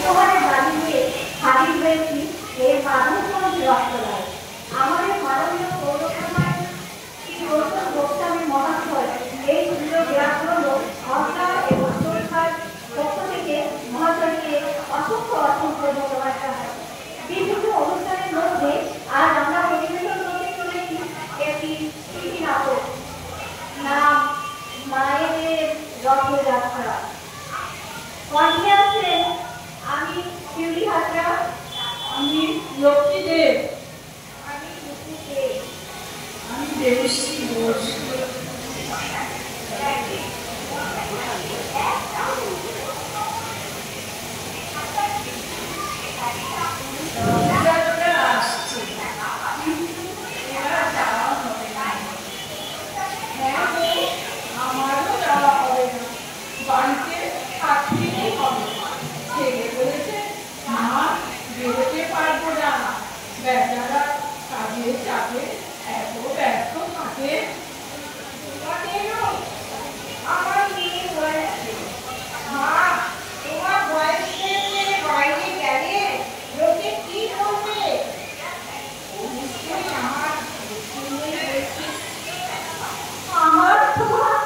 উপহারে বাড়ি দিয়ে হাজির হয়েছি এই মাধবগঞ্জ রক্তদায়। আমাদের মাননীয় পৌরসভায় রতন গোস্বামী মহাশয় এই সুযোগ দেওয়ার জন্য সরকার এবং সংস্থার পক্ষ থেকে মহাশয়কে অসংখ্য অসংখ্য ধন্যবাদ জানাই। বিভিন্ন অনুষ্ঠানের মধ্যে আজ আমরা পরিবেশন করতে চলেছি একটি টিভি নাটক, নাম মায়েদের রথযাত্রা। কণ্ঠে আছেন আমি শিউলি হাজরা, আমি লক্ষ্মী দেব, আমি লক্ষ্মী দেব, আমি দেবশ্রী ঘোষ। আসছে আমারও যাওয়া হবে না, বাড়িতে থাকতেই হবে। ছেলে বলেছে মা বেরোতে পারবো না, বেচারা কাজে চাপে এত ব্যস্ত থাকে। আমার মেয়ে বয়সে মা, তোমার বয়সে বাইরে গেলে লোকে কি বলবে? আমার তোমার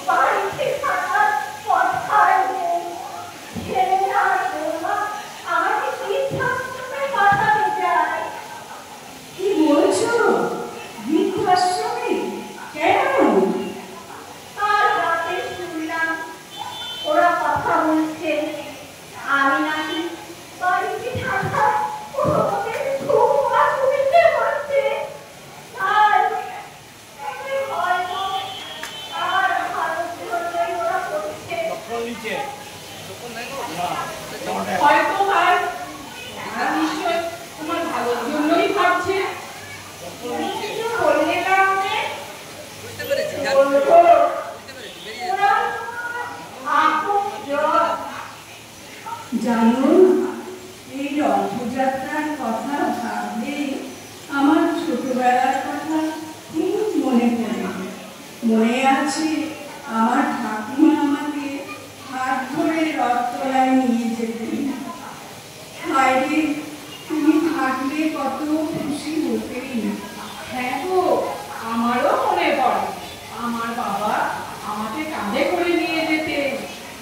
বাড়িতে থাকার কথাই নেই। ছেলে আর বৌমা আমাকে বৃদ্ধাশ্রমে পাঠাতে চায়। কি বলছো? বৃদ্ধাশ্রমে কেন? আর রাতে শুনলাম ওরা কথা বলছে আমি নাকি বাড়িতে থাকা ওদের খুব অসুবিধে হচ্ছে। আর হয়তো আর ভারত জন্যই ওরা করছে। হয়তো ভাই নিশ্চয় তোমার ভালোর জন্যই ভাবছে। তুমি কিছু বললে না আমাকে? বুঝতে পেরেছি, ওরা আপন জন। জানো, এই রথযাত্রার কথা ভাবলে আমার ছোটবেলার কথা খুব মনে পড়ে। মনে আছে আমার ঠাকুমা আমাকে হাত ধরে রথতলায় নিয়ে যেতেন। বাইরে তুমি থাকলে কত খুশি হতেই। হ্যাঁ গো, আমারও মনে পড়ে আমার বাবা আমাকে কাঁধে করে নিয়ে যেতেন।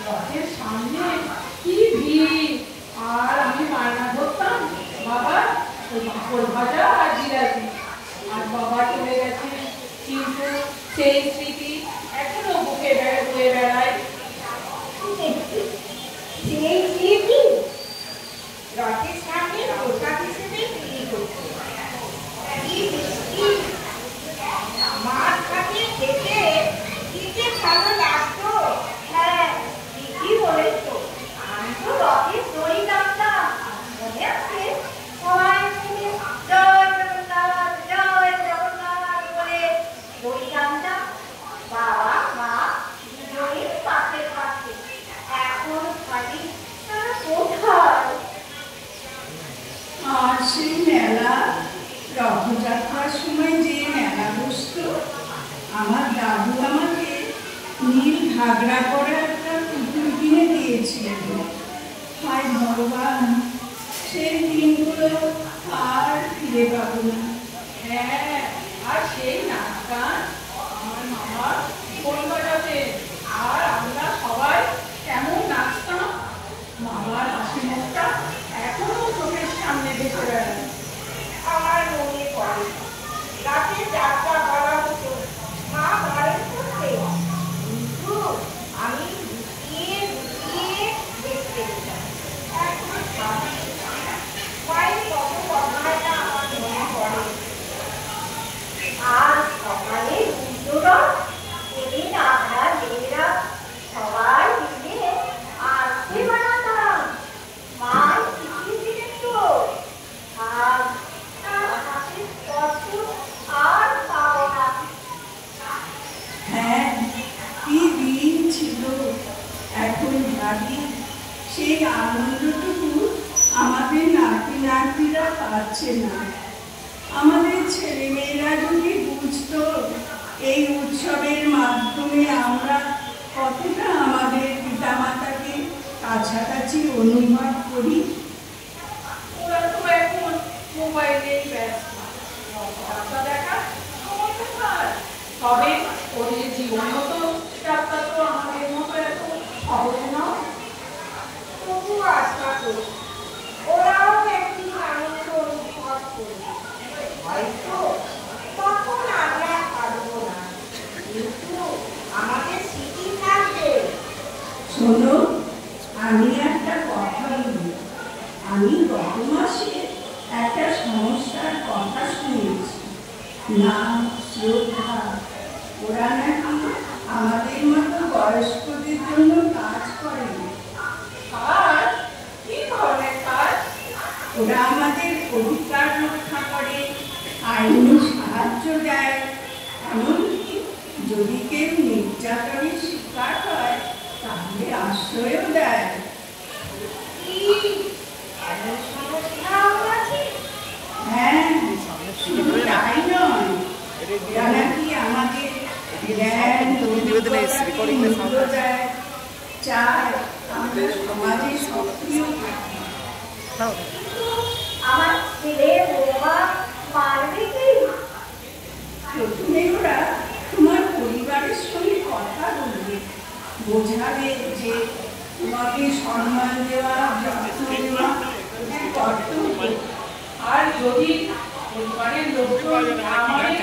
রথের সামনে কি ভিড়, আর আমি মায়না ধরতাম বাবা ওই পাঁপড় ভাজা আর জিলাপি। আর বাবা চলে গেছে, কিন্তু সেই স্মৃতি এখনো বুকে বয়ে বেড়ায়। সেই স্মৃতি রথের সামনে পোশাক হিসেবে বিক্রি করছে। কি মিষ্টি মাছ ভাতে খেতে কি যে ভালো লাগতো। হ্যাঁ, ঠিকই বলেছো। আমি তো রথের দড়ি টানতাম, মনে আছে? সবাই মিলে জয় জগন্নাথ বলে দড়ি টানতাম। বাবা মা দুজনেই পাশে পাশে। এখন খালি তারা কোথায়? আর সেই মেলা, রথযাত্রার সময় যে মেলা বসত, আমার দাদু আমাকে নীল ঘাগরা করে একটা পুতুল কিনে দিয়েছিলেন। হায় ভগবান, সেই দিনগুলো আর ফিরে পাবো না। হ্যাঁ, আর সেই নাচ গান আমার মামা ঢোল বাজাতেন, আর আমরা সবাই কেমন নাচতাম। মামার হাসি মুখটা এখনো চোখের সামনে ভেসে বেড়ায়। আমার মনে পড়ে রাতের যাত্রা করা হতো, মা বাড়ি করতে, কিন্তু আমি লুকিয়ে লুকিয়ে দেখতে যেতাম। এখন মায়ের কত কথাটা আমার মনে পড়ে। আর সকালে উল্টোটা সেদিন আমরা মেয়েরা সবাই মিলে আরতি বানাতাম। মা শিখিয়ে দিলেন তো। আর আকাশের স্পর্শ আর পাও না। হ্যাঁ, কি দিন ছিল। এখন ভাবি সেই আনন্দটুকু আমাদের নাতি নাতিরা পাচ্ছে না। আমাদের ছেলে মেয়েরা যদি বুঝতো এই উৎসবের মাধ্যমে আমরা কতটা আমাদের পিতামাতাকে কাছাকাছি অনুভব করি। ওরা তো এখন মোবাইলেই ব্যস্ত, রাস্তা দেখা সময় কোথায়? তবে ওদের জীবনগত যাত্রা তো আমাদের মতো এত সহজ নয়। তবু আশা করি ওরাও একদিন আনন্দ অনুভব করবে, হয়তো তখন আমরা পারবো না, কিন্তু আমাদের স্মৃতি থাকবে। শোনো, আমি একটা কথা বলি। আমি গত মাসে একটা সংস্থার কথা শুনেছি, নাম শ্রদ্ধা। ওরা নাকি আমাদের মতো বয়স্কদের জন্য কাজ করে। আর কি ধরনের কাজ? ওরা আমাদের অধিকার রক্ষা করে, আইনি সাহায্য দেয়, এমনকি যদি কেউ নির্যাতনের শিকার হয় তাহলে আশ্রয়ও দেয়। কি এমন সমস্যাও আছে? হ্যাঁ, শুধু তাই নয়, ওরা নাকি আমাদের জ্ঞান, অভিজ্ঞতাকে মূল্য দেয়, চায় আমরা সমাজে সক্রিয় থাকি। আমার ছেলে বৌমা পারবে কি? প্রথমে ওরা তোমার পরিবারের সঙ্গে কথা বলবে, বোঝাবে যে তোমাকে সম্মান দেওয়া, যত্ন দেওয়া ওদের কর্তব্য। আর যদি পরিবারের লোকজন না মানে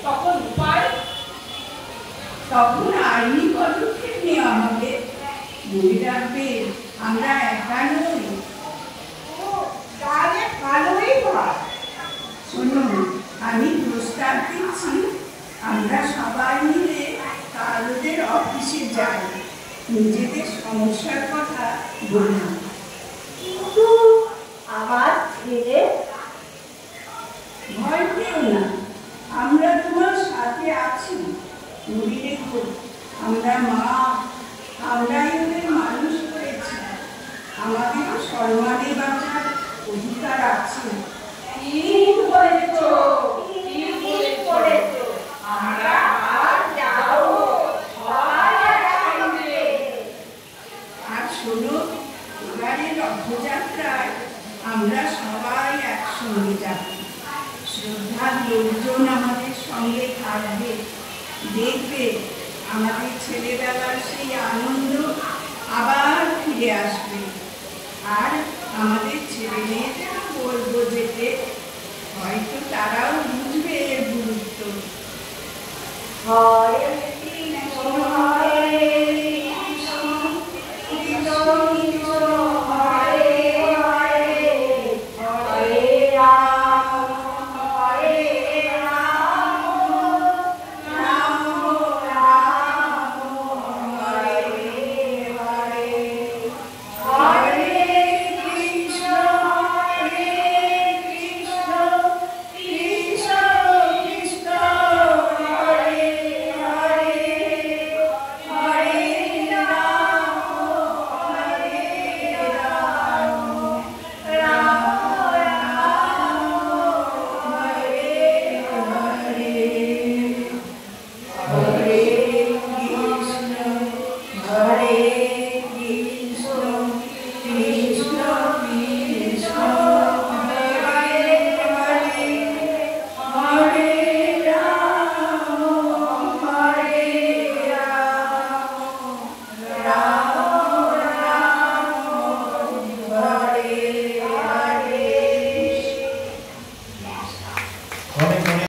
তখন উপায়? তখন আইনি পদক্ষেপ নেওয়া হবে। মনে রাখবে, আমরা একা নই। ও, তাহলে ভালোই হয়। শোনো, আমি প্রস্তাব দিচ্ছি, আমরা সবাই মিলে কাল ওদের অফিসে যাই, নিজেদের সমস্যার কথা বলি। কিন্তু আমার ছেলে, ভয় পেও না, আমরা তোমার সাথে আছি। মনে রেখো, আমরা মা, আমরাই ওদের মানুষ করেছি, আমাদের সম্মানে বাঁচার অধিকার আছে। ঠিক বলেছো, ঠিক বলেছো। আমরা আর যাবো, সবাই একসঙ্গে। আর শোনো, এবারে রথযাত্রায় আমরা সবাই একসঙ্গে যাব। শ্রদ্ধার লোকজন আমাদের সঙ্গে থাকবে। দেখবে আমাদের ছেলেবেলার সেই আনন্দ আবার ফিরে আসবে। আর আমাদের ছেলে মেয়েদেরও বলবো যেতে, হয়তো তারাও বুঝবে এর গুরুত্ব। হয়